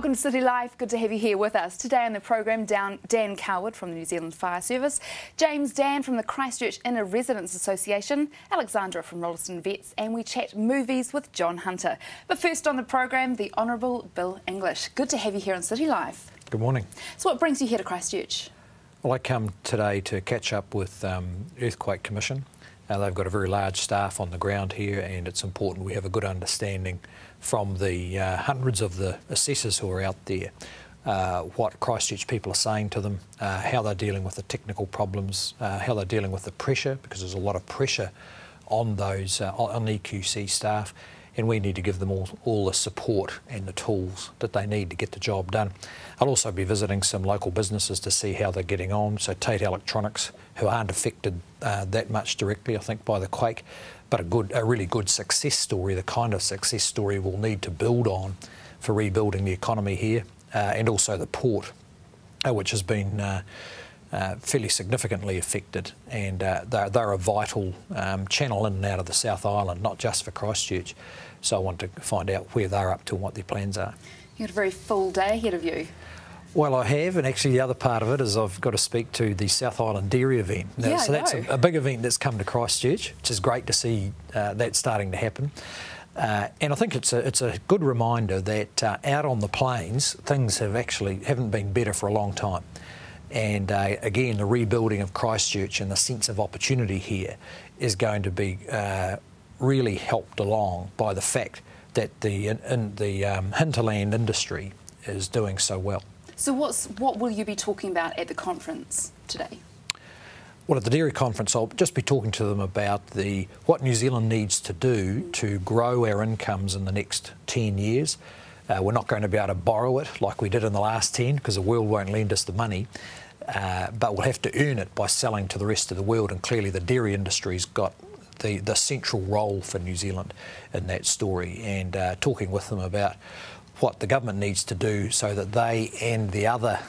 Welcome to City Life. Good to have you here with us. Today on the program, Dan Coward from the New Zealand Fire Service, James Dan from the Christchurch Inner Residents Association, Alexandra from Rolleston Vets, and we chat movies with John Hunter. But first on the program, the Honourable Bill English. Good to have you here on City Life. Good morning. So what brings you here to Christchurch? Well, I come today to catch up with Earthquake Commission. They've got a very large staff on the ground here, and it's important we have a good understanding from the hundreds of the assessors who are out there what Christchurch people are saying to them, how they're dealing with the technical problems, how they're dealing with the pressure, because there's a lot of pressure on those on EQC staff, and we need to give them all the support and the tools that they need to get the job done. I'll also be visiting some local businesses to see how they're getting on. So Tate Electronics, who aren't affected that much directly, I think, by the quake, but a really good success story, the kind of success story we'll need to build on for rebuilding the economy here, and also the port, which has been fairly significantly affected, and they're a vital channel in and out of the South Island, not just for Christchurch. So I want to find out where they're up to and what their plans are. You've got a very full day ahead of you. Well, I have, and actually the other part of it is I've got to speak to the South Island Dairy event. Yeah, so that's a big event that's come to Christchurch, which is great to see that starting to happen. And I think it's a good reminder that out on the plains, things haven't been better for a long time. And again, the rebuilding of Christchurch and the sense of opportunity here is going to be really helped along by the fact that the hinterland industry is doing so well. So what will you be talking about at the conference today? Well, at the dairy conference, I'll just be talking to them about what New Zealand needs to do to grow our incomes in the next 10 years. We're not going to be able to borrow it like we did in the last 10 because the world won't lend us the money, but we'll have to earn it by selling to the rest of the world, and clearly the dairy industry's got the central role for New Zealand in that story, and talking with them about what the government needs to do so that they and the other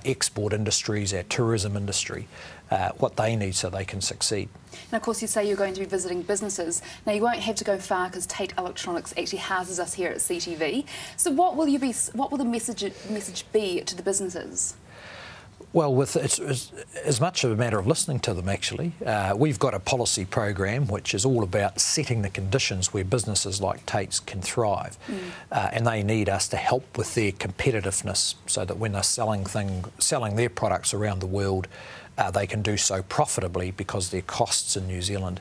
export industries, our tourism industry, what they need so they can succeed. And of course you say you're going to be visiting businesses. Now you won't have to go far because Tate Electronics actually houses us here at CTV. So what will the message be to the businesses? Well, it's as much of a matter of listening to them, actually. We've got a policy program which is all about setting the conditions where businesses like Tate's can thrive. And they need us to help with their competitiveness so that when they're selling their products around the world, they can do so profitably because their costs in New Zealand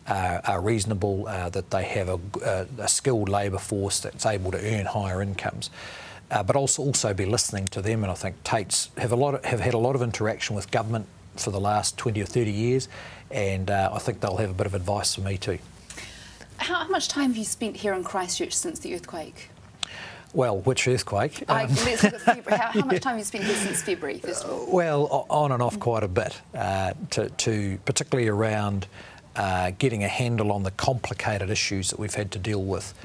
are reasonable, that they have a skilled labour force that's able to earn higher incomes. But also be listening to them, and I think Tate's have had a lot of interaction with government for the last 20 or 30 years, and I think they'll have a bit of advice for me too. How much time have you spent here in Christchurch since the earthquake? Well, which earthquake? Let's look at February. How much time have you spent here since February, first of all? Well, on and off quite a bit, particularly around getting a handle on the complicated issues that we've had to deal with.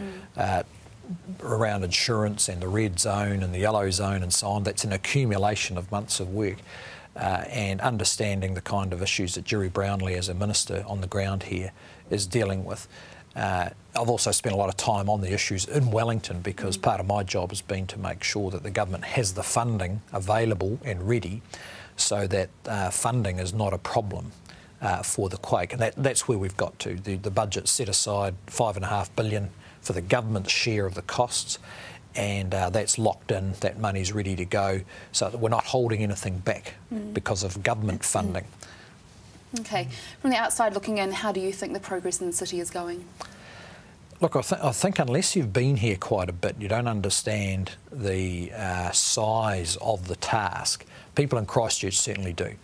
Around insurance and the red zone and the yellow zone and so on. That's an accumulation of months of work, and understanding the kind of issues that Jerry Brownlee as a minister on the ground here is dealing with. I've also spent a lot of time on the issues in Wellington because part of my job has been to make sure that the government has the funding available and ready so that funding is not a problem for the quake, and that's where we've got to. The budget set aside $5.5 billion for the government's share of the costs, and that's locked in, that money's ready to go, so that we're not holding anything back because of government funding. Okay, from the outside looking in, how do you think the progress in the city is going? Look, I think unless you've been here quite a bit, you don't understand the size of the task. People in Christchurch certainly do,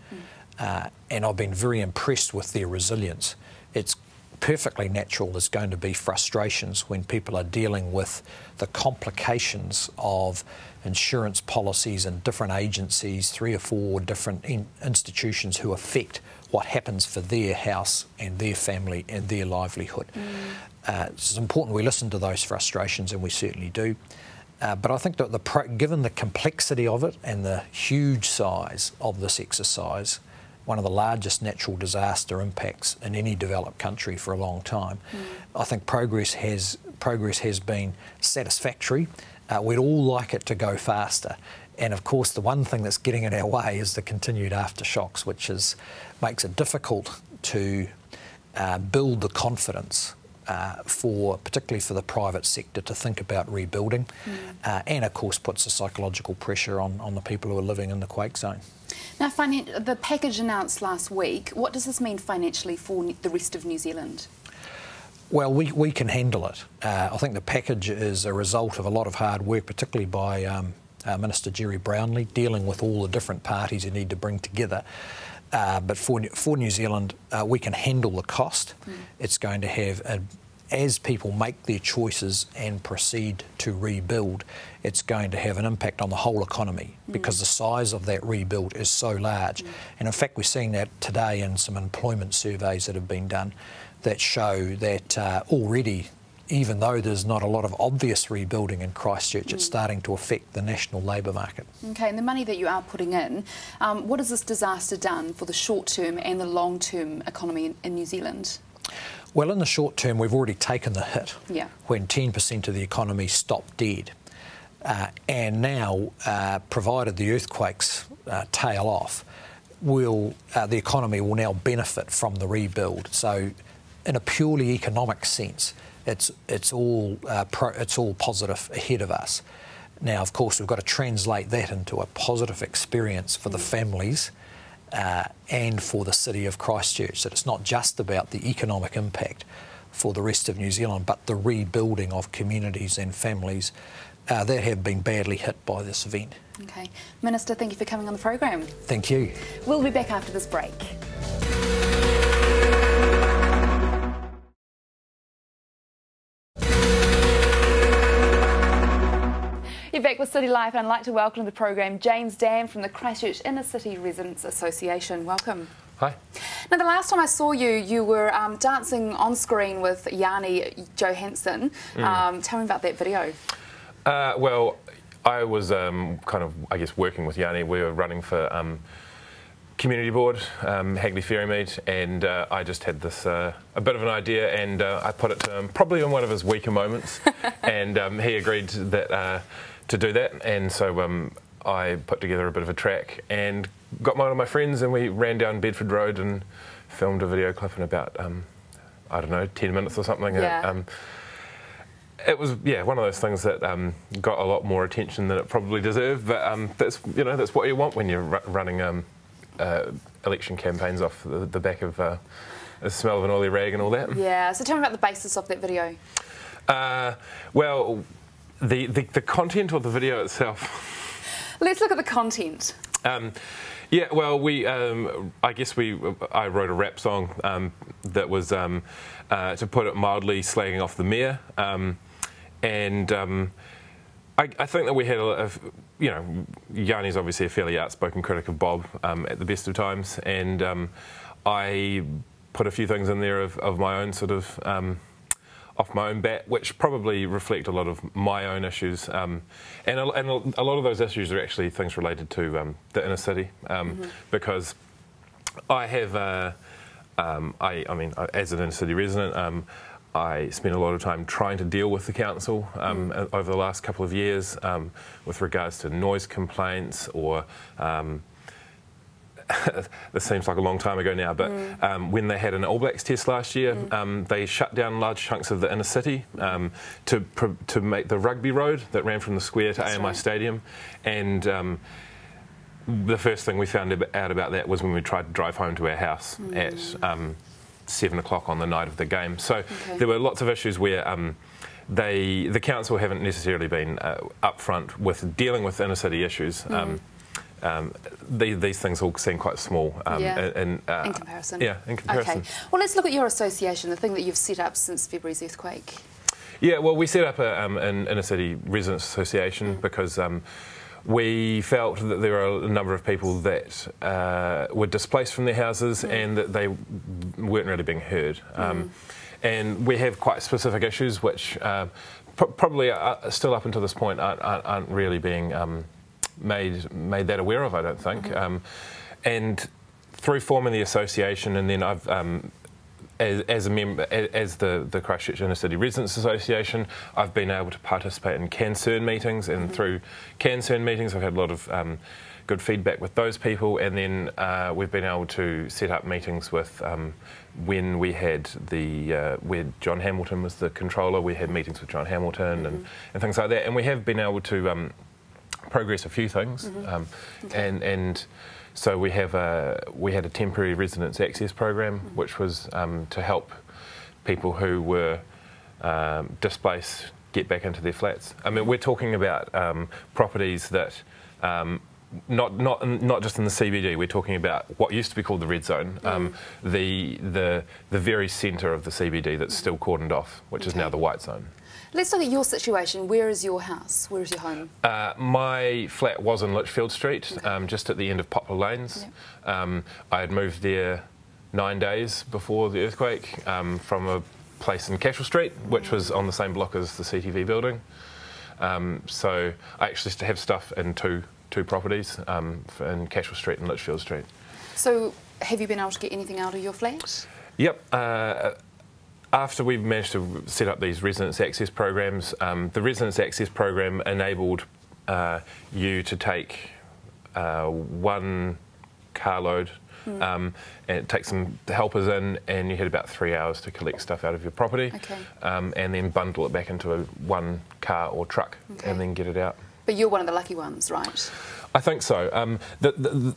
and I've been very impressed with their resilience. It's perfectly natural there's going to be frustrations when people are dealing with the complications of insurance policies and different agencies, 3 or 4 different institutions who affect what happens for their house and their family and their livelihood. It's important we listen to those frustrations, and we certainly do. But I think that given the complexity of it and the huge size of this exercise, one of the largest natural disaster impacts in any developed country for a long time, I think progress has been satisfactory, We'd all like it to go faster. And of course, the one thing that's getting in our way is the continued aftershocks, which makes it difficult to build the confidence particularly for the private sector to think about rebuilding, and of course puts a psychological pressure on the people who are living in the quake zone. Now, the package announced last week, what does this mean financially for the rest of New Zealand? Well, we can handle it. I think the package is a result of a lot of hard work, particularly by Minister Jerry Brownlee, dealing with all the different parties you need to bring together. But for New Zealand, we can handle the cost. It's going to have, as people make their choices and proceed to rebuild, it's going to have an impact on the whole economy because the size of that rebuild is so large. And in fact, we're seeing that today in some employment surveys that have been done that show that already, even though there's not a lot of obvious rebuilding in Christchurch, it's starting to affect the national labour market. Okay, and the money that you are putting in, what has this disaster done for the short-term and the long-term economy in New Zealand? Well, in the short term, we've already taken the hit when 10% of the economy stopped dead. And now, provided the earthquakes tail off, the economy will now benefit from the rebuild. So in a purely economic sense, it's all positive ahead of us. Now, of course, we've got to translate that into a positive experience for the families and for the city of Christchurch. That it's not just about the economic impact for the rest of New Zealand, but the rebuilding of communities and families that have been badly hit by this event. Okay. Minister, thank you for coming on the program. Thank you. We'll be back after this break. You're back with City Life, and I'd like to welcome to the program James Dann from the Christchurch Inner City Residents Association. Welcome. Hi. Now, the last time I saw you, you were dancing on screen with Yanni Johansson. Tell me about that video. Well, I was kind of, I guess, working with Yanni. We were running for community board, Hagley Ferrymead, and I just had this a bit of an idea, and I put it to him probably in one of his weaker moments, and he agreed that to do that, and so I put together a bit of a track and got one of my friends, and we ran down Bedford Road and filmed a video clip in about I don't know, 10 minutes or something. Yeah. It was, yeah, one of those things that got a lot more attention than it probably deserved, but that's, you know, that's what you want when you're running election campaigns off the back of the smell of an oily rag and all that. Yeah, so tell me about the basis of that video. Well, the content of the video itself. Let's look at the content. Yeah, well, I wrote a rap song that was, to put it mildly, slagging off the mayor, and I think that we had you know, Yanni's obviously a fairly outspoken critic of Bob at the best of times, and I put a few things in there of my own sort of off my own bat, which probably reflect a lot of my own issues, and a lot of those issues are actually things related to the inner city, because I have, I mean, as an inner city resident, I spent a lot of time trying to deal with the council over the last couple of years with regards to noise complaints or this seems like a long time ago now, but when they had an All Blacks test last year, they shut down large chunks of the inner city to make the rugby road that ran from the square to AMI Stadium, and the first thing we found out about that was when we tried to drive home to our house at 7 o'clock on the night of the game. So there were lots of issues where the council haven't necessarily been upfront with dealing with inner city issues. These things all seem quite small in comparison. Yeah, in comparison. Okay. Well, let's look at your association, the thing that you've set up since February's earthquake. Yeah, well, we set up an inner city residents association because we felt that there were a number of people that were displaced from their houses and that they weren't really being heard. And we have quite specific issues which probably still up until this point aren't really being made that aware of, I don't think. And through forming the association, and then I've as a member, as the Christchurch Inner City Residents Association, I've been able to participate in CanCern meetings, and through CanCern meetings I've had a lot of good feedback with those people, and then we've been able to set up meetings with, when we had where John Hamilton was the controller, we had meetings with John Hamilton and things like that, and we have been able to progress a few things, and so we had a temporary residence access program, which was to help people who were displaced get back into their flats. I mean, we're talking about properties that not just in the CBD. We're talking about what used to be called the red zone, the very centre of the CBD that's still cordoned off, which is now the white zone. Let's look at your situation. Where is your house? Where is your home? My flat was in Litchfield Street, just at the end of Poplar Lanes. I had moved there 9 days before the earthquake from a place in Cashel Street, which was on the same block as the CTV building. So I actually have stuff in two properties, in Cashel Street and Litchfield Street. So have you been able to get anything out of your flat? Yep. After we've managed to set up these residence access programs, the residence access program enabled you to take one carload and take some helpers in, and you had about 3 hours to collect stuff out of your property, and then bundle it back into one car or truck, and then get it out. But you're one of the lucky ones, right? I think so.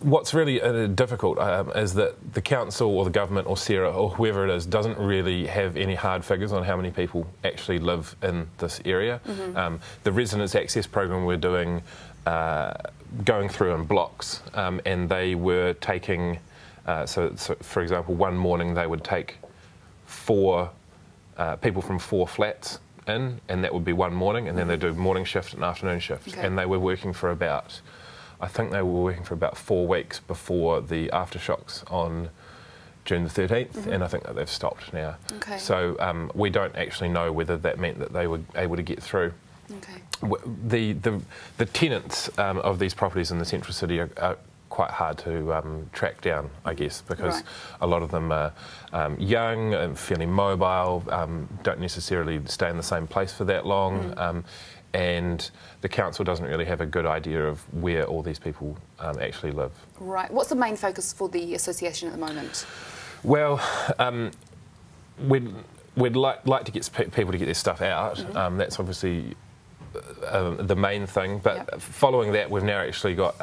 What's really difficult is that the council or the government or Sarah or whoever it is doesn't really have any hard figures on how many people actually live in this area. The residence access program we're doing, going through in blocks, and they were taking, so for example, one morning they would take 4 people from 4 flats in, and that would be one morning, and then they do morning shift and afternoon shift, and they were working for about, I think they were working for about 4 weeks before the aftershocks on June the 13th, and I think that they've stopped now. So we don't actually know whether that meant that they were able to get through. The tenants of these properties in the central city are quite hard to track down, I guess, because a lot of them are young and fairly mobile, don't necessarily stay in the same place for that long, and the council doesn't really have a good idea of where all these people actually live. Right. What's the main focus for the association at the moment? Well, we'd like to get people to get their stuff out. That's obviously the main thing. But following that, we've now actually got...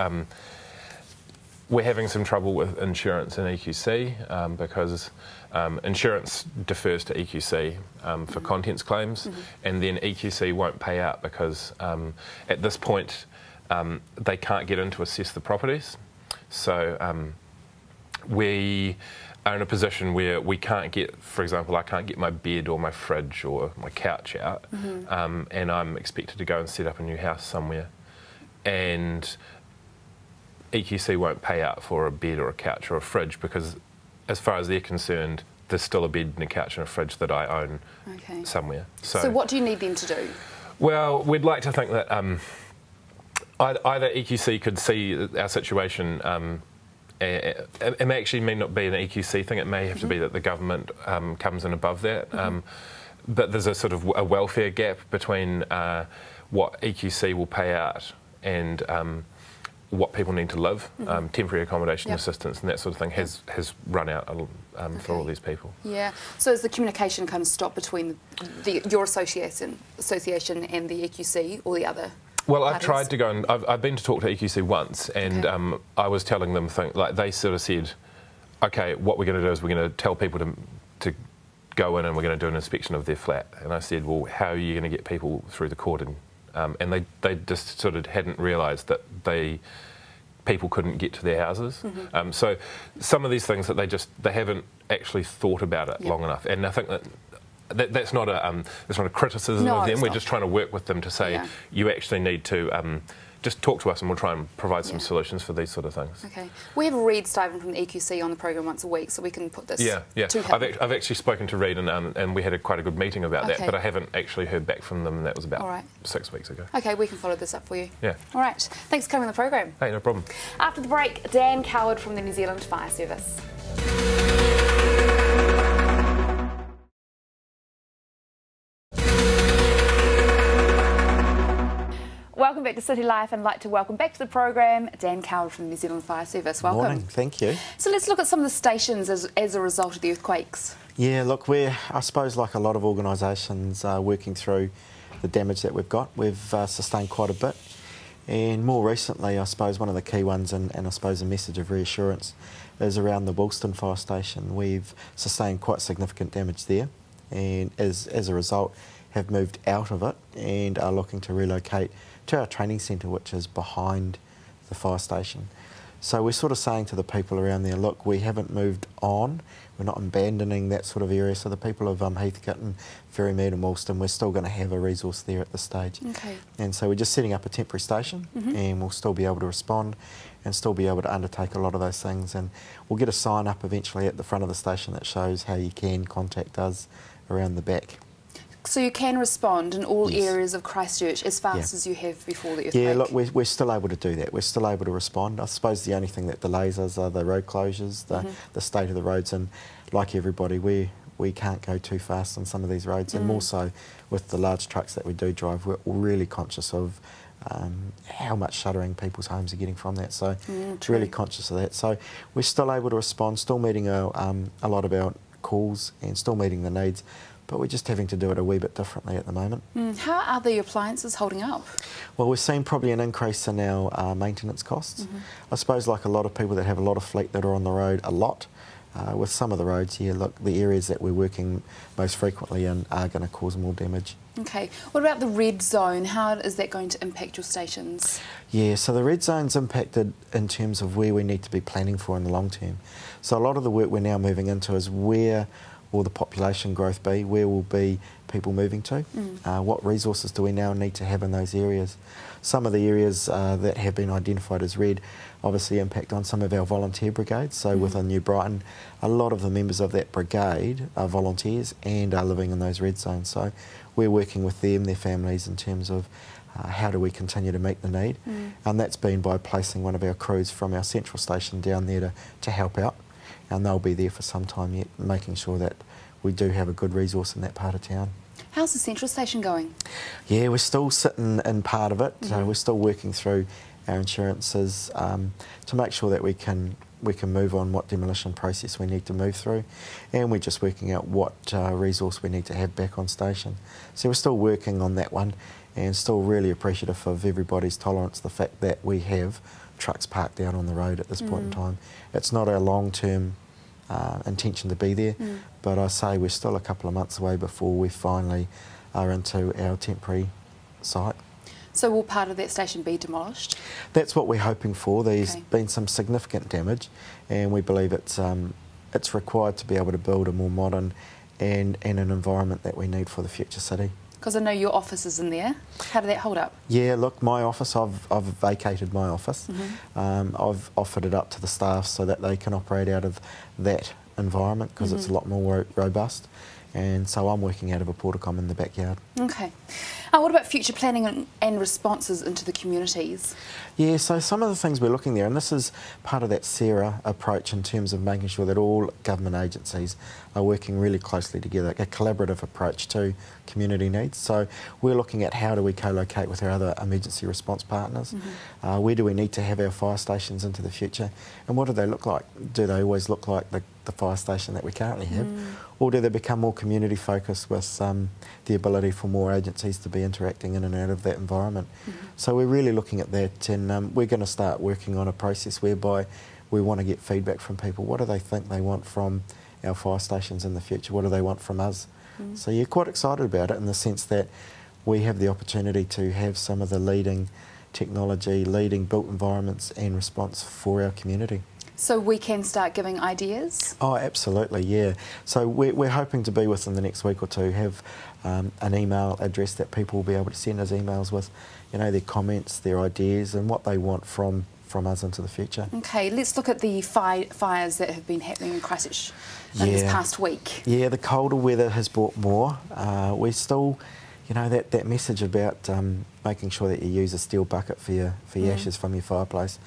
we're having some trouble with insurance and EQC because insurance defers to EQC for contents claims, and then EQC won't pay out because at this point they can't get in to assess the properties. So we are in a position where we can't get, for example, I can't get my bed or my fridge or my couch out, and I'm expected to go and set up a new house somewhere, and EQC won't pay out for a bed or a couch or a fridge because, as far as they're concerned, there's still a bed and a couch and a fridge that I own somewhere. So what do you need them to do? Well, we'd like to think that either EQC could see our situation. It may actually not be an EQC thing. It may have to be that the government comes in above that. But there's a sort of a welfare gap between what EQC will pay out and what people need to live. Temporary accommodation assistance and that sort of thing has run out for all these people. Yeah. So is the communication kind of stopped between your association and the EQC or the other? Well, I've tried to go and I've been to talk to EQC once, and I was telling them like they sort of said, okay, what we're going to do is we're going to tell people to go in and we're going to do an inspection of their flat. And I said, well, how are you going to get people through the cordon? And they just sort of hadn't realised that people couldn't get to their houses. So some of these things that they haven't actually thought about it long enough. And I think that's not a criticism of them. We're just trying to work with them to say you actually need to just talk to us and we'll try and provide some solutions for these sort of things. Okay. We have Reid Stuyven from the EQC on the programme once a week, so we can put this to him. I've actually spoken to Reid and we had quite a good meeting about that, but I haven't actually heard back from them, and that was about 6 weeks ago. Okay, we can follow this up for you. Yeah. All right. Thanks for coming on the programme. Hey, no problem. After the break, Dan Coward from the New Zealand Fire Service. Welcome back to City Life, and I'd like to welcome back to the program Dan Coward from the New Zealand Fire Service. Welcome. Morning, thank you. So let's look at some of the stations as a result of the earthquakes. Yeah, look, we're, I suppose, like a lot of organisations, working through the damage that we've got. We've sustained quite a bit, and more recently, I suppose, one of the key ones, and I suppose a message of reassurance, is around the Rolleston fire station. We've sustained quite significant damage there, and as a result, have moved out of it and are looking to relocate to our training centre, which is behind the fire station. So we're sort of saying to the people around there, look, we haven't moved on, we're not abandoning that sort of area. So the people of Heathcote and Ferrymead and Rolleston, we're still going to have a resource there at this stage. Okay. And so we're just setting up a temporary station, and we'll still be able to respond and still be able to undertake a lot of those things. And we'll get a sign up eventually at the front of the station that shows how you can contact us around the back. So you can respond in all Yes. areas of Christchurch as fast as you have before the earthquake? Yeah, look, we're still able to do that. We're still able to respond. I suppose the only thing that delays us are the road closures, the state of the roads, and like everybody, we can't go too fast on some of these roads, and more so with the large trucks that we do drive, we're really conscious of how much shuddering people's homes are getting from that, so really conscious of that. So we're still able to respond, still meeting a lot of our calls and still meeting the needs, but we're just having to do it a wee bit differently at the moment. How are the appliances holding up? Well, we're seeing probably an increase in our maintenance costs. I suppose like a lot of people that have a lot of fleet that are on the road a lot, with some of the roads here, look, the areas that we're working most frequently in are going to cause more damage. Okay. What about the red zone? How is that going to impact your stations? Yeah, so the red zone's impacted in terms of where we need to be planning for in the long term. So a lot of the work we're now moving into is where will the population growth be, where will be people moving to, what resources do we now need to have in those areas. Some of the areas that have been identified as red obviously impact on some of our volunteer brigades. So within New Brighton, a lot of the members of that brigade are volunteers and are living in those red zones. So we're working with them, their families, in terms of how do we continue to meet the need. And that's been by placing one of our crews from our central station down there to help out. And they'll be there for some time yet, making sure that we do have a good resource in that part of town. How's the central station going? Yeah, we're still sitting in part of it. We're still working through our insurances to make sure that we can move on what demolition process we need to move through, and we're just working out what resource we need to have back on station. So we're still working on that one, and still really appreciative of everybody's tolerance, the fact that we have trucks parked out on the road at this point in time. It's not our long-term intention to be there, but I say we're still a couple of months away before we finally are into our temporary site. So will part of that station be demolished? That's what we're hoping for. There's been some significant damage, and we believe it's required to be able to build a more modern and an environment that we need for the future city. Because I know your office is in there. How did that hold up? Yeah, look, my office, I've vacated my office. I've offered it up to the staff so that they can operate out of that environment, because it's a lot more robust. And so I'm working out of a portacom in the backyard. Okay. What about future planning and responses into the communities? Yeah, so some of the things we're looking there, and this is part of that SARA approach in terms of making sure that all government agencies are working really closely together, a collaborative approach to community needs. So we're looking at how do we co-locate with our other emergency response partners, where do we need to have our fire stations into the future, and what do they look like? Do they always look like the fire station that we currently have, or do they become more community focused with the ability for more agencies to be interacting in and out of that environment? So we're really looking at that, and we're going to start working on a process whereby we want to get feedback from people. What do they think they want from our fire stations in the future? What do they want from us? So you're quite excited about it in the sense that we have the opportunity to have some of the leading technology, leading built environments and response for our community. So we can start giving ideas? Oh, absolutely, yeah. So we're hoping to be within the next week or two, have an email address that people will be able to send us emails with, you know, their comments, their ideas and what they want from us into the future. Okay, let's look at the fires that have been happening in Christchurch in this past week. Yeah, the colder weather has brought more. We're still, you know, that message about making sure that you use a steel bucket for your ashes from your fireplace.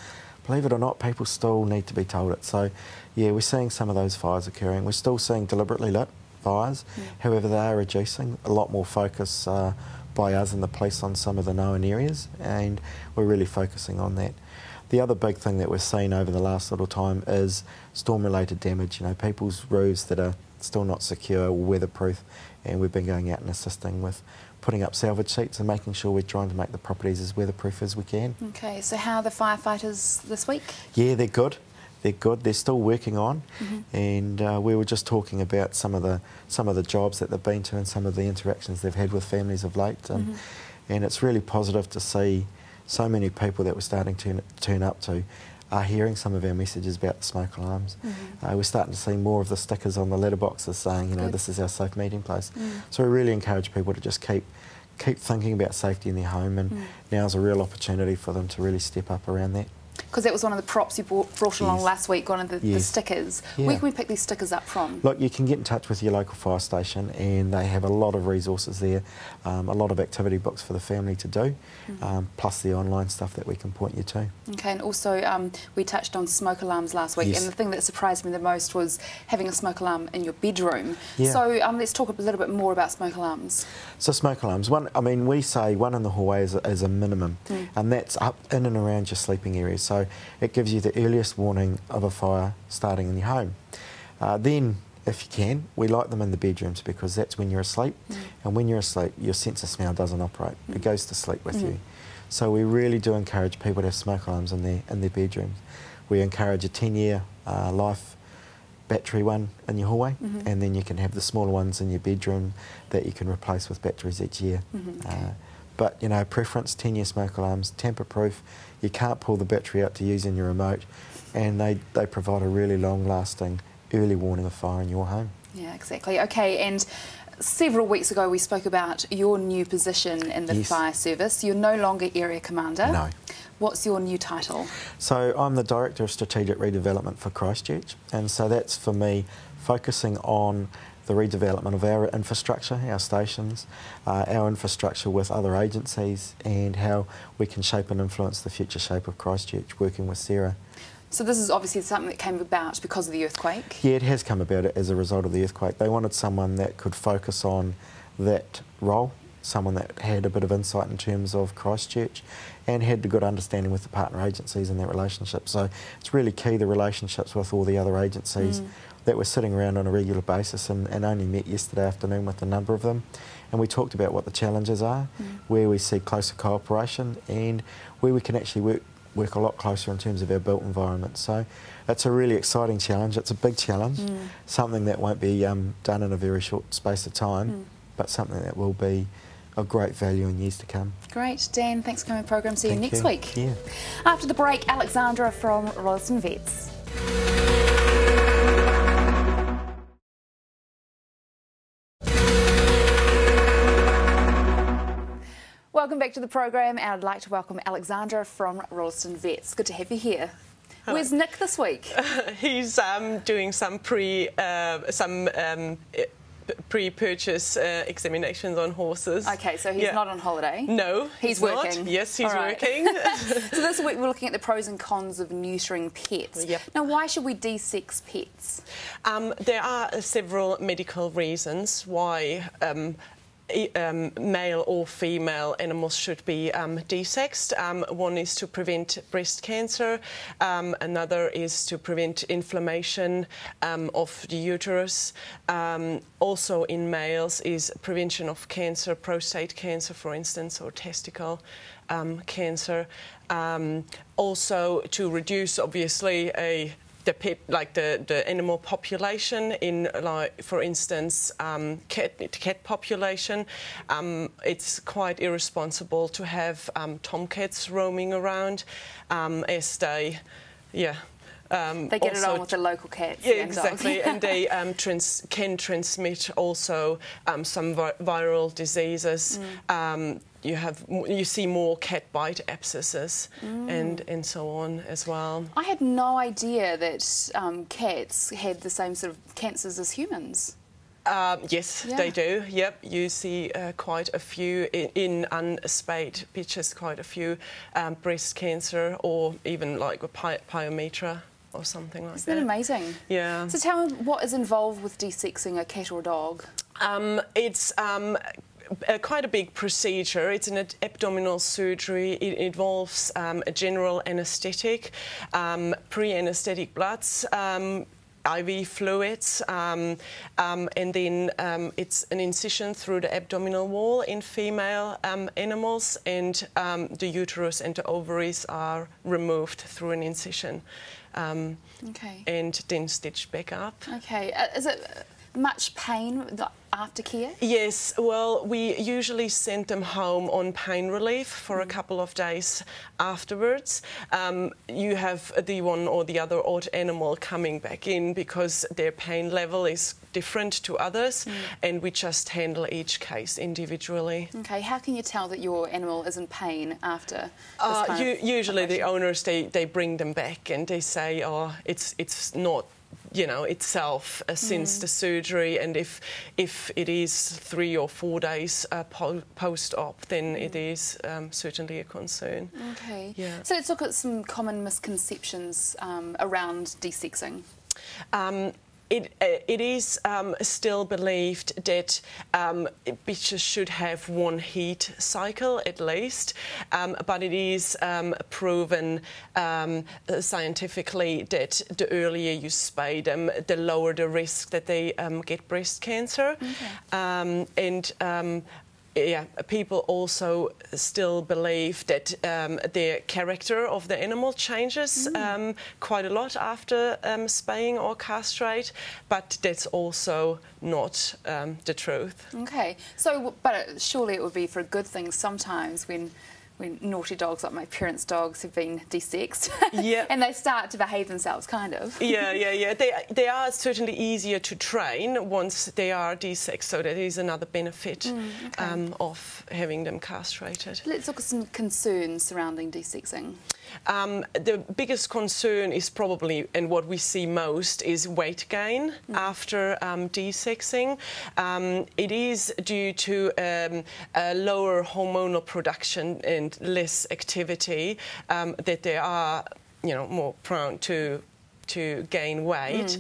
Believe it or not, people still need to be told it. So, yeah, we're seeing some of those fires occurring. We're still seeing deliberately lit fires. However, they are reducing. A lot more focus by us and the police on some of the known areas, and we're really focusing on that. The other big thing that we've seen over the last little time is storm-related damage, people's roofs that are still not secure or weatherproof, and we've been going out and assisting with putting up salvage sheets and making sure we're trying to make the properties as weatherproof as we can. Okay, so how are the firefighters this week? Yeah, they're good. They're good. They're still working on, and we were just talking about some of the jobs that they've been to and some of the interactions they've had with families of late, and it's really positive to see so many people that we're starting to turn up to are hearing some of our messages about the smoke alarms. We're starting to see more of the stickers on the letterboxes saying, this is our safe meeting place. So we really encourage people to just keep thinking about safety in their home, and now's a real opportunity for them to really step up around that. Because that was one of the props you brought along last week, one of the stickers. Yeah. Where can we pick these stickers up from? Look, you can get in touch with your local fire station, and they have a lot of resources there, a lot of activity books for the family to do, plus the online stuff that we can point you to. Okay, and also we touched on smoke alarms last week, and the thing that surprised me the most was having a smoke alarm in your bedroom. Yeah. So let's talk a little bit more about smoke alarms. So smoke alarms, we say one in the hallway is a minimum, and that's up in and around your sleeping areas. So it gives you the earliest warning of a fire starting in your home. Then, if you can, we light them in the bedrooms because that's when you're asleep, and when you're asleep, your sense of smell doesn't operate. It goes to sleep with you. So we really do encourage people to have smoke alarms in their bedrooms. We encourage a 10-year life battery one in your hallway, and then you can have the smaller ones in your bedroom that you can replace with batteries each year. But, preference 10-year smoke alarms, tamper-proof. You can't pull the battery out to use in your remote, and they provide a really long-lasting early warning of fire in your home. Yeah, exactly. Okay, and several weeks ago we spoke about your new position in the fire service. You're no longer area commander. No. What's your new title? So I'm the Director of Strategic Redevelopment for Christchurch, and so that's for me focusing on the redevelopment of our infrastructure, our stations, our infrastructure with other agencies, and how we can shape and influence the future shape of Christchurch, working with Sarah. So this is obviously something that came about because of the earthquake? Yeah, it has come about as a result of the earthquake. They wanted someone that could focus on that role, someone that had a bit of insight in terms of Christchurch and had a good understanding with the partner agencies and their relationship. So it's really key, the relationships with all the other agencies that we're sitting around on a regular basis, and only met yesterday afternoon with a number of them, and we talked about what the challenges are, where we see closer cooperation, and where we can actually work a lot closer in terms of our built environment. So it's a really exciting challenge. It's a big challenge, something that won't be done in a very short space of time, but something that will be of great value in years to come. Great. Dan, thanks for coming on the programme. See you next week. Yeah. After the break, Alexandra from Rolleston Vets. Welcome back to the programme, and I'd like to welcome Alexandra from Rolleston Vets. Good to have you here. Hello. Where's Nick this week? He's doing some pre-purchase examinations on horses. Okay, so he's not on holiday? No, he's working. Not. Yes, he's working. So this week we're looking at the pros and cons of neutering pets. Yep. Now, why should we de-sex pets? There are several medical reasons why male or female animals should be desexed. One is to prevent breast cancer, another is to prevent inflammation of the uterus. Also in males is prevention of cancer, prostate cancer for instance, or testicle cancer. Also to reduce obviously the animal population in, like, for instance, cat population. It's quite irresponsible to have tomcats roaming around, as they, they get it on with the local cats. Yeah, exactly, and they can transmit also some viral diseases. You see more cat bite abscesses and so on as well. I had no idea that cats had the same sort of cancers as humans. Yes, they do. Yep, you see quite a few in unspayed pictures, quite a few breast cancer, or even like a pyometra or something like that. Isn't that amazing? Yeah. So tell me, what is involved with desexing a cat or a dog? It's quite a big procedure. It's an abdominal surgery. It involves a general anaesthetic, pre-anaesthetic bloods, IV fluids, and then it's an incision through the abdominal wall in female animals, and the uterus and the ovaries are removed through an incision, and then stitched back up. Okay. Is it much pain, the aftercare? Yes, well, we usually send them home on pain relief for a couple of days afterwards. You have the one or the other odd animal coming back in because their pain level is different to others, and we just handle each case individually. Okay, how can you tell that your animal is in pain after this usually the owners, they bring them back and they say, oh, it's not, you know, itself since the surgery, and if it is 3 or 4 days post-op, then it is certainly a concern. Okay. Yeah. So let's look at some common misconceptions around desexing. It is still believed that bitches should have one heat cycle at least, but it is proven scientifically that the earlier you spay them, the lower the risk that they get breast cancer. Yeah, people also still believe that the character of the animal changes quite a lot after spaying or castrate, but that's also not the truth. Okay, so but surely it would be for a good thing sometimes when naughty dogs like my parents' dogs have been desexed, and they start to behave themselves, kind of. Yeah. They are certainly easier to train once they are desexed, so that is another benefit of having them castrated. Let's look at some concerns surrounding desexing. The biggest concern is probably, and what we see most, is weight gain after desexing. It is due to a lower hormonal production and less activity that they are, you know, more prone to gain weight,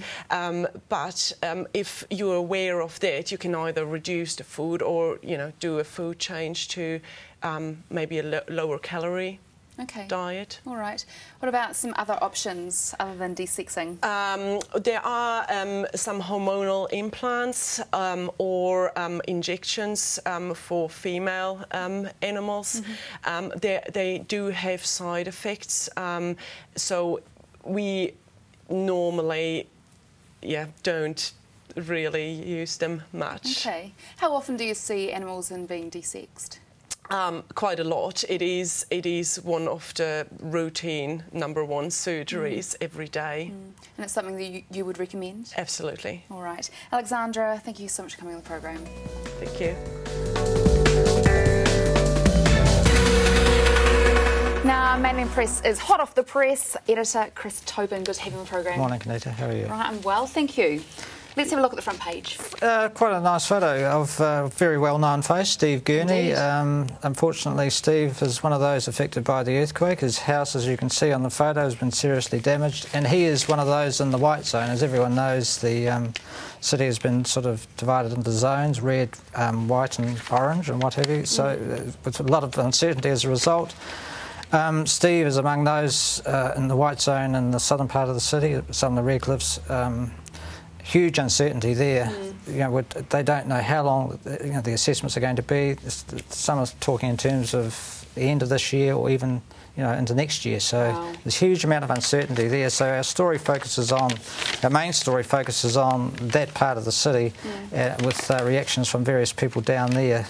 but if you're aware of that, you can either reduce the food or, you know, do a food change to maybe a lower calorie diet. All right. What about some other options other than desexing? There are some hormonal implants or injections for female animals. They do have side effects, so we normally don't really use them much. Okay. How often do you see animals being desexed? Quite a lot. It is one of the routine #1 surgeries every day. And it's something that you would recommend? Absolutely. All right. Alexandra, thank you so much for coming on the programme. Thank you. Now, Mainland Press is hot off the press. Editor Chris Tobin, good to have you on the programme. Morning, Kanita. How are you? Right, I'm well, thank you. Let's have a look at the front page. Quite a nice photo of a very well-known face, Steve Gurney. Unfortunately, Steve is one of those affected by the earthquake. His house, as you can see on the photo, has been seriously damaged, and he is one of those in the white zone. As everyone knows, the city has been sort of divided into zones, red, white and orange and what have you, so with a lot of uncertainty as a result. Steve is among those in the white zone in the southern part of the city, some of the red cliffs. Huge uncertainty there. You know, they don't know how long the assessments are going to be. Some are talking in terms of the end of this year or even into next year. So there's a huge amount of uncertainty there. So our main story focuses on that part of the city with reactions from various people down there.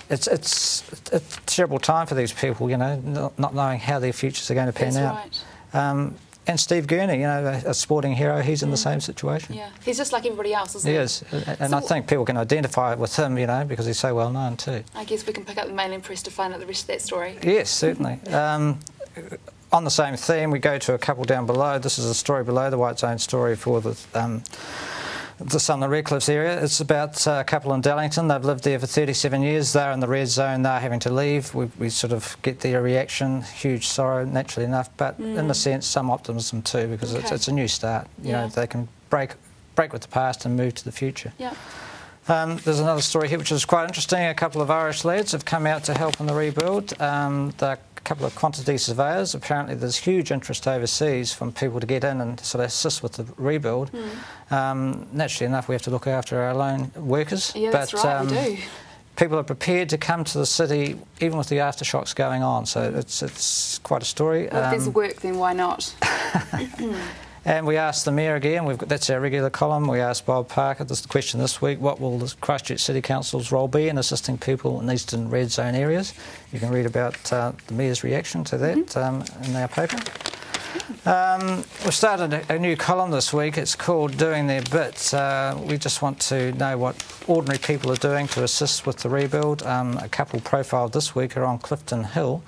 It's a terrible time for these people, not knowing how their futures are going to pan out. Right. And Steve Gurney, a sporting hero, he's in the same situation. Yeah, he's just like everybody else, isn't he? He is, and so I think people can identify with him, because he's so well known too. I guess we can pick up the Mainland Press to find out the rest of that story. Yes, certainly. On the same theme, we go to a couple down below. This is a story below the White Zone story for the Southern Red Cliffs area. It's about a couple in Darlington. They've lived there for 37 years. They're in the red zone. They're having to leave. We sort of get their reaction. Huge sorrow, naturally enough, but in a sense, some optimism too, because it's a new start. They can break with the past and move to the future. Yeah. There's another story here which is quite interesting. A couple of Irish lads have come out to help in the rebuild. They're a couple of quantity surveyors. Apparently there's huge interest overseas from people to get in and sort of assist with the rebuild. Naturally enough, we have to look after our own workers. Yeah, that's right, we do. People are prepared to come to the city even with the aftershocks going on, so it's quite a story. Well, if there's work, then why not? And we asked the Mayor again, that's our regular column, we asked Bob Parker this question this week, what will the Christchurch City Council's role be in assisting people in eastern red zone areas? You can read about the Mayor's reaction to that in our paper. We've started a new column this week. It's called Doing Their Bit. We just want to know what ordinary people are doing to assist with the rebuild. A couple profiled this week are on Clifton Hill.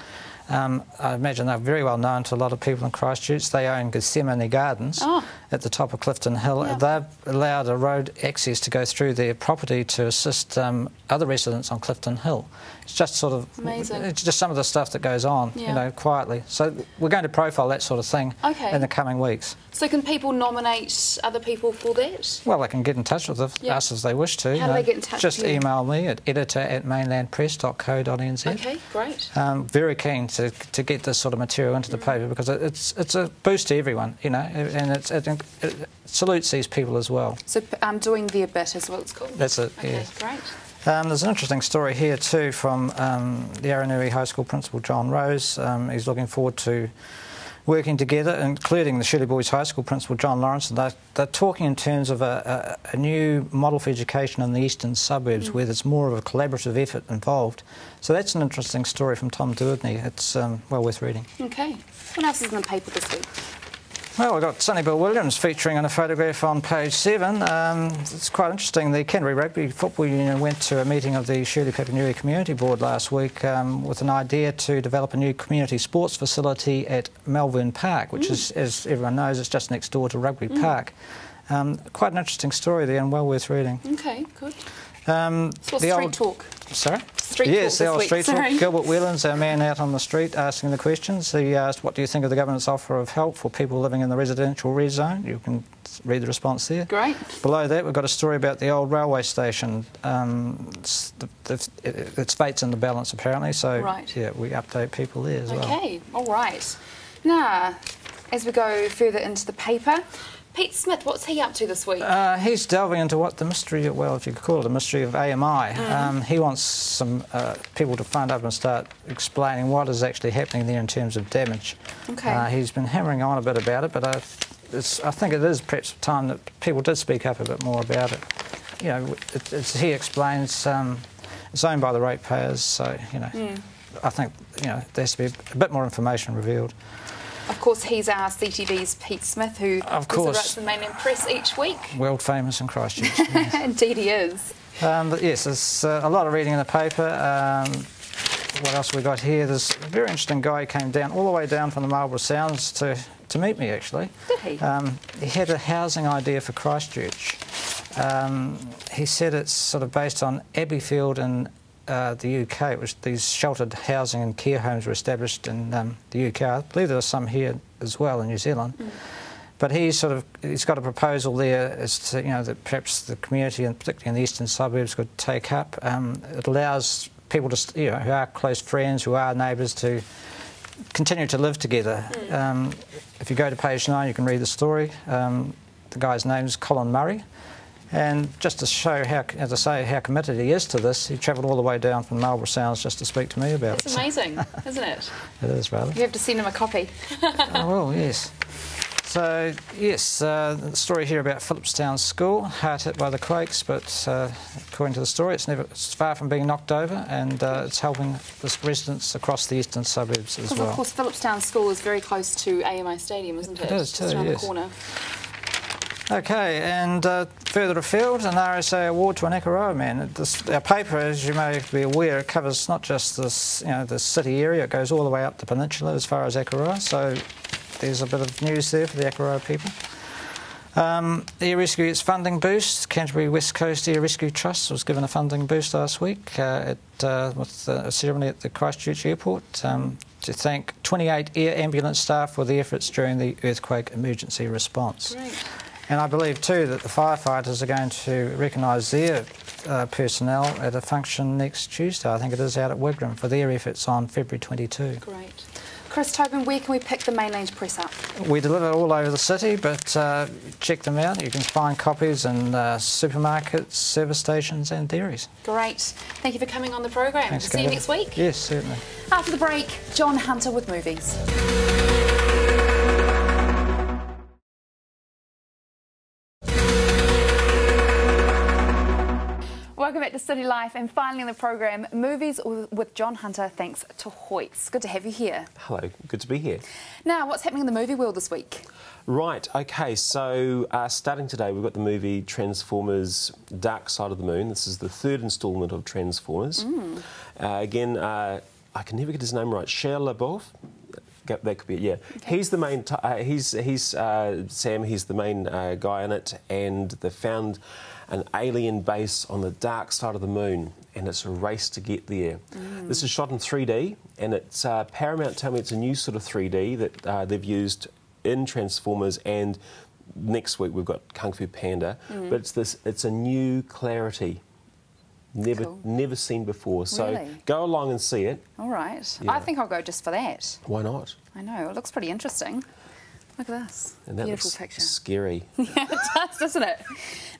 I imagine they're very well known to a lot of people in Christchurch. They own Gethsemane Gardens at the top of Clifton Hill. Yeah. They've allowed a road access to go through their property to assist other residents on Clifton Hill. It's just sort of amazing. It's just some of the stuff that goes on, you know, quietly. So we're going to profile that sort of thing in the coming weeks. So can people nominate other people for that? Well, they can get in touch with us as they wish to. How do they get in touch just with you? Email me at editor@mainlandpress.co.nz. Okay, great. Very keen to get this sort of material into the paper because it's a boost to everyone, you know, and it salutes these people as well. So Doing Their Bit is what it's called? That's it, okay, yes. Great. There's an interesting story here too from the Aranui High School Principal John Rose. He's looking forward to working together, including the Shirley Boys High School Principal John Lawrence. They're talking in terms of a new model for education in the eastern suburbs where there's more of a collaborative effort involved. So that's an interesting story from Tom Duodney. It's well worth reading. Okay. What else is in the paper this week? Well, we've got Sonny Bill Williams featuring on a photograph on page 7. It's quite interesting. The Canterbury Rugby Football Union went to a meeting of the Shirley Perpetual Community Board last week with an idea to develop a new community sports facility at Malvern Park, which is, as everyone knows, it's just next door to Rugby Park. Quite an interesting story there and well worth reading. Okay, good. So street talk. Sorry? Street yes, talk the old week. street talk. Gilbert Whelans, our man out on the street asking the questions. He asked, what do you think of the government's offer of help for people living in the residential red zone? You can read the response there. Great. Below that, we've got a story about the old railway station. Its fate's in the balance, apparently, so yeah, we update people there as well. Okay, all right. Now, as we go further into the paper, Pete Smith, what's he up to this week? He's delving into what the mystery, well, if you could call it a mystery of AMI. He wants some people to fund up and start explaining what is actually happening there in terms of damage. Okay. He's been hammering on a bit about it, but I think it is perhaps time that people did speak up a bit more about it. You know, he explains it's owned by the ratepayers, so, you know, I think, you know, there has to be a bit more information revealed. Of course, he's our CTV's Pete Smith, who writes the Mainland Press each week. World famous in Christchurch. Indeed he is. But yes, there's a lot of reading in the paper. What else have we got here? There's a very interesting guy who came down, all the way down from the Marlborough Sounds to meet me, actually. Did he? He had a housing idea for Christchurch. He said it's sort of based on Abbeyfield in the UK, which these sheltered housing and care homes were established in the UK. I believe there are some here as well in New Zealand. But he's got a proposal there as to, you know, that perhaps the community, and particularly in the eastern suburbs, could take up. It allows people to, you know, who are close friends, who are neighbours, to continue to live together. If you go to page 9, you can read the story. The guy's name is Colin Murray. And just to show how, as I say, how committed he is to this, he travelled all the way down from Marlborough Sounds just to speak to me about it. It's amazing, isn't it? It is, rather. You have to send him a copy. I will, yes. So, yes, the story here about Phillipstown School, hard hit by the quakes, but according to the story, it's far from being knocked over, and it's helping the residents across the eastern suburbs as well. Because, of course, Phillipstown School is very close to AMI Stadium, isn't it? It is too, just around yes. the corner. Okay, and further afield, an RSA award to an Akaroa man. Our paper, as you may be aware, covers not just this, you know, the city area. It goes all the way up the peninsula as far as Akaroa. So there's a bit of news there for the Akaroa people. Air Rescue gets funding boost. Canterbury West Coast Air Rescue Trust was given a funding boost last week with a ceremony at the Christchurch Airport to thank 28 air ambulance staff for the efforts during the earthquake emergency response. Great. And I believe too that the firefighters are going to recognise their personnel at a function next Tuesday, I think it is, out at Wigram for their efforts on February 22. Great. Chris, Tobin, where can we pick the Mainland press up? We deliver all over the city, but check them out. You can find copies in supermarkets, service stations and dairies. Great. Thank you for coming on the program. Thanks, See you next week. Yes, certainly. After the break, John Hunter with movies. Welcome back to City Life, and finally on the program, movies with John Hunter, thanks to Hoyts. Good to have you here. Hello, good to be here. Now, what's happening in the movie world this week? Right, okay, so starting today we've got the movie Transformers Dark Side of the Moon. This is the third instalment of Transformers. Again, I can never get his name right, Shia LaBeouf. That could be it, yeah. Okay. He's the main, Sam, he's the main guy in it, and they found an alien base on the dark side of the moon, and it's a race to get there. This is shot in 3D, and it's Paramount tell me it's a new sort of 3D that they've used in Transformers, and next week we've got Kung Fu Panda, but it's a new clarity. Never seen before, so really? Go along and see it. All right. Yeah. I think I'll go just for that. Why not? I know, it looks pretty interesting. Look at this. And that beautiful looks picture. Scary. Yeah, it does, doesn't it?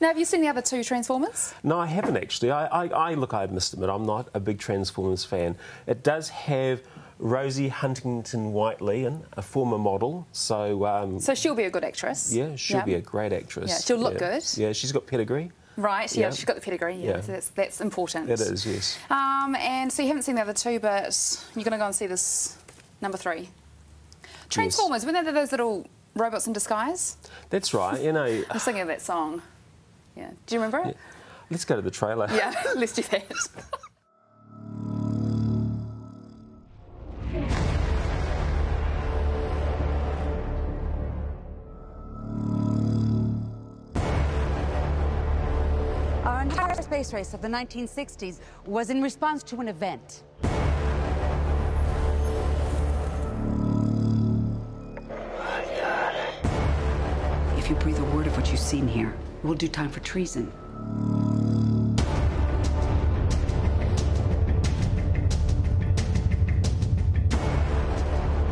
Now, have you seen the other two Transformers? No, I haven't actually. I must admit, I'm not a big Transformers fan. It does have Rosie Huntington-Whiteley, a former model, so... so she'll be a good actress? Yeah, she'll be a great actress. Yeah, she'll look good? Yeah, she's got pedigree. Right, yeah, she's got the pedigree, yeah. So that's important. It is, yes. And so you haven't seen the other two, but you're going to go and see this number 3. Transformers, when they're those little robots in disguise? That's right, you know... I was thinking of that song. Yeah. Do you remember it? Yeah. Let's go to the trailer. Yeah, let's do that. Our entire space race of the 1960s was in response to an event. If you breathe a word of what you've seen here, we'll do time for treason.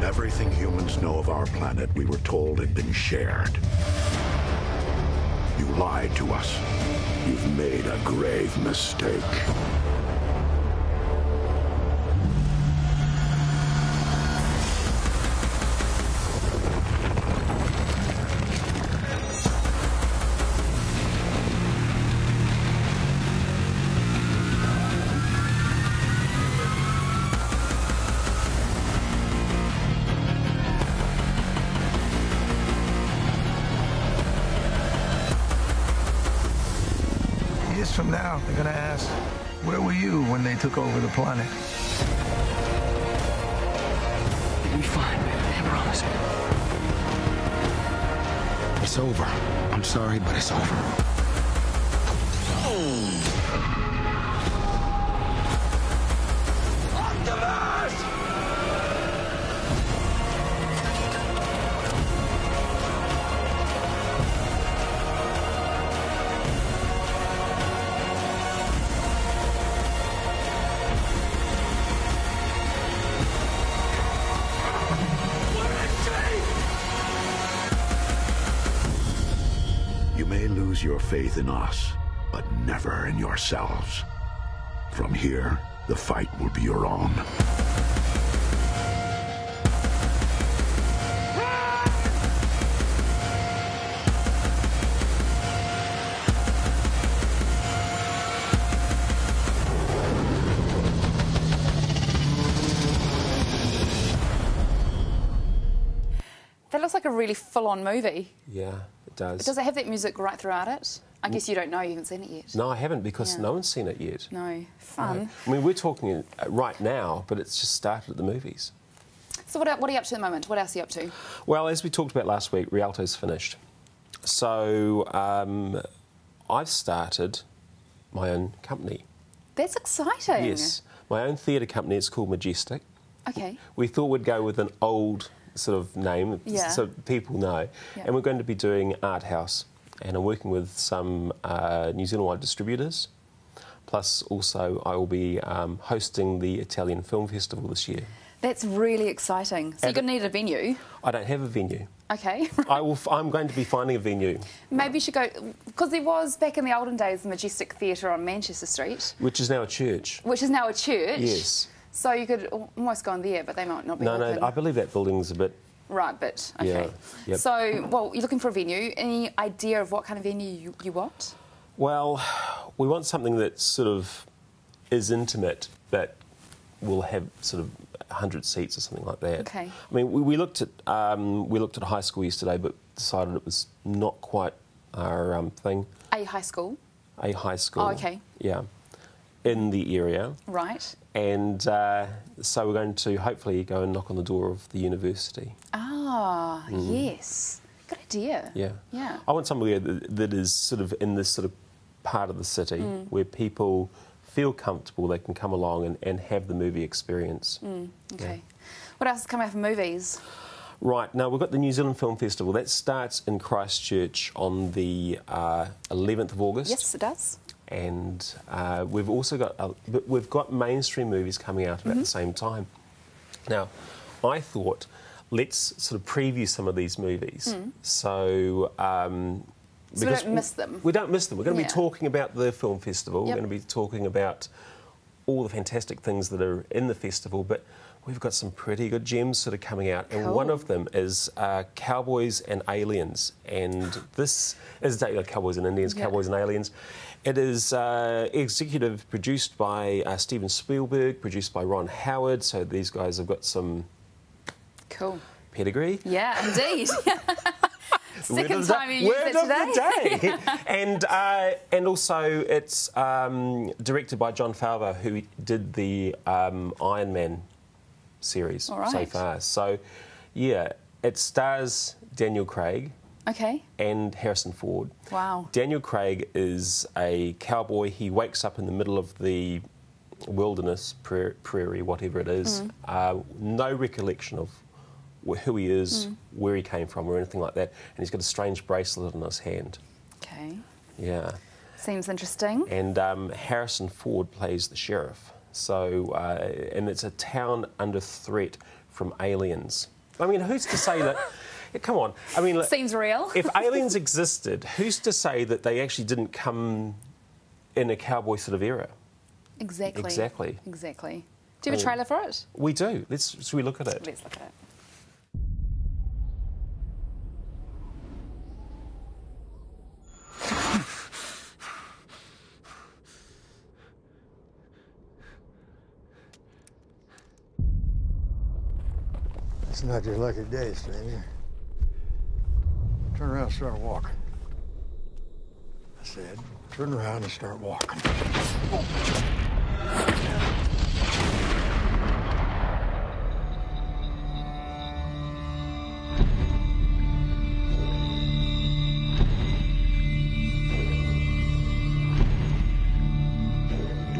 Everything humans know of our planet, we were told, had been shared. You lied to us. You've made a grave mistake. Years from now, they're gonna ask, where were you when they took over the planet? You'll be fine, man. I promise. It's over. I'm sorry, but it's over. You may lose your faith in us, but never in yourselves. From here, the fight will be your own. That looks like a really full-on movie. Yeah, it does. Does it have that music right throughout it? I guess you don't know, you haven't seen it yet. No, I haven't, because no one's seen it yet. No. Fun. No. I mean, we're talking right now, but it's just started at the movies. So what are you up to at the moment? What else are you up to? Well, as we talked about last week, Rialto's finished. So I've started my own company. That's exciting. Yes, my own theatre company. It's called Majestic. Okay. We thought we'd go with an old sort of name, so people know. Yeah. And we're going to be doing art house and I'm working with some New Zealand-wide distributors. Plus, also, I will be hosting the Italian Film Festival this year. That's really exciting. So you're going to need a venue? I don't have a venue. Okay. I'm going to be finding a venue. Maybe you should go, because there was, back in the olden days, the Majestic Theatre on Manchester Street. Which is now a church. Which is now a church? Yes. So you could almost go in there, but they might not be open. No, I believe that building's a bit... Right, but, okay. Yeah, yep. So, well, you're looking for a venue. Any idea of what kind of venue you want? Well, we want something that sort of is intimate, but will have sort of 100 seats or something like that. Okay. I mean, we looked at a high school yesterday, but decided it was not quite our thing. A high school? A high school. Oh, okay. Yeah, in the area. Right. And so we're going to hopefully go and knock on the door of the university. Ah, yes. Good idea. Yeah. Yeah. I want somewhere that is sort of in this sort of part of the city where people feel comfortable, they can come along and have the movie experience. Okay. Yeah. What else is coming out for movies? Right, now we've got the New Zealand Film Festival. That starts in Christchurch on the 11th of August. Yes, it does. And we've also got mainstream movies coming out at the same time. Now, I thought, let's sort of preview some of these movies. So we don't miss them. We don't miss them. We're going to be talking about the film festival. We're going to be talking about all the fantastic things that are in the festival, but we've got some pretty good gems sort of coming out. Cool. And one of them is Cowboys and Aliens. And this is Cowboys and Indians, Cowboys and Aliens. It is executive produced by Steven Spielberg, produced by Ron Howard. So these guys have got some pedigree. Yeah, indeed. Second time you used it today. And also it's directed by John Fowler, who did the Iron Man series so far. So, yeah, it stars Daniel Craig and Harrison Ford. Wow. Daniel Craig is a cowboy. He wakes up in the middle of the wilderness, prairie, whatever it is. No recollection of who he is, where he came from, or anything like that. And he's got a strange bracelet on his hand. Okay. Yeah. Seems interesting. And Harrison Ford plays the sheriff. So, and it's a town under threat from aliens. I mean, who's to say that... Come on. I mean, seems real. If aliens existed, who's to say that they actually didn't come in a cowboy sort of era? Exactly. Exactly. Exactly. Do you have a trailer for it? We do. Should we look at it? Let's look at it. It's not your lucky day, stranger. Turn around and start walking. I said, turn around and start walking. Do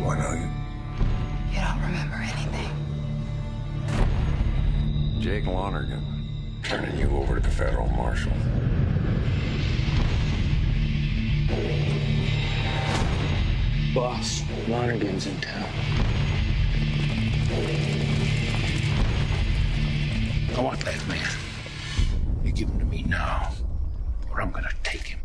I know you? You don't remember anything. Jake Lonergan, turning you over to the federal marshal. Boss, Lonergan's in town. I want that man. You give him to me now, or I'm gonna take him.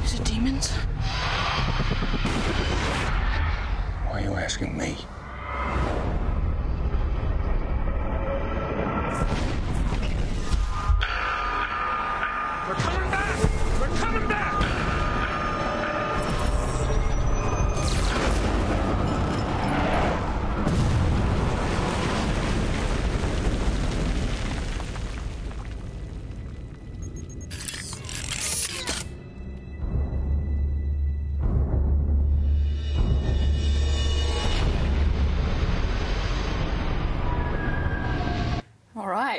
Is it demons? Why are you asking me? They're coming back! They're coming back!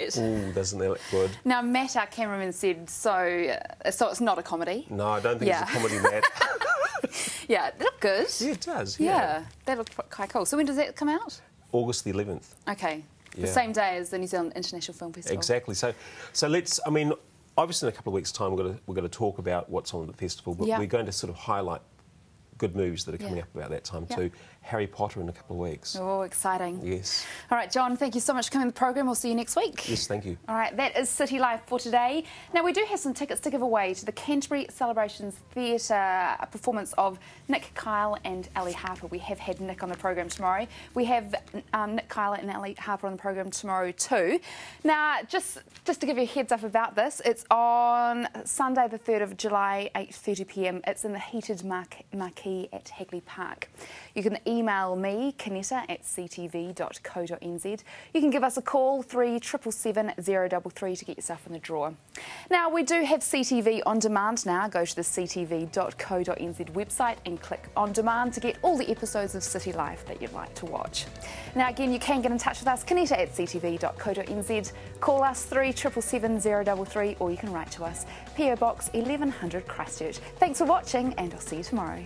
it. Ooh, doesn't that look good? Now, Matt, our cameraman, said so it's not a comedy. No, I don't think it's a comedy, Matt. Yeah, it looked good. Yeah, it does. Yeah, that looked quite cool. So when does that come out? August the 11th. Okay, the Yeah. same day as the New Zealand International Film Festival. Exactly. So let's. I mean, obviously, in a couple of weeks' time, we're going to talk about what's on at the festival, but we're going to sort of highlight good movies that are coming up about that time too. Harry Potter in a couple of weeks. Oh, exciting. Yes. All right, John, thank you so much for coming to the program. We'll see you next week. Yes, thank you. All right, that is City Life for today. Now, we do have some tickets to give away to the Canterbury Celebrations Theatre performance of Nick Kyle and Ali Harper. We have had Nick on the program tomorrow. We have Nick Kyle and Ali Harper on the program tomorrow too. Now, just to give you a heads up about this, it's on Sunday the 3rd of July, 8:30 p.m. It's in the heated marquee at Hagley Park. You can email me, kaneta@ctv.co.nz. You can give us a call, 3777 033, to get yourself in the draw. Now, we do have CTV On Demand now. Go to the ctv.co.nz website and click On Demand to get all the episodes of City Life that you'd like to watch. Now, again, you can get in touch with us, kaneta@ctv.co.nz. Call us, 3777 033, or you can write to us, PO Box 1100 Christchurch. Thanks for watching, and I'll see you tomorrow.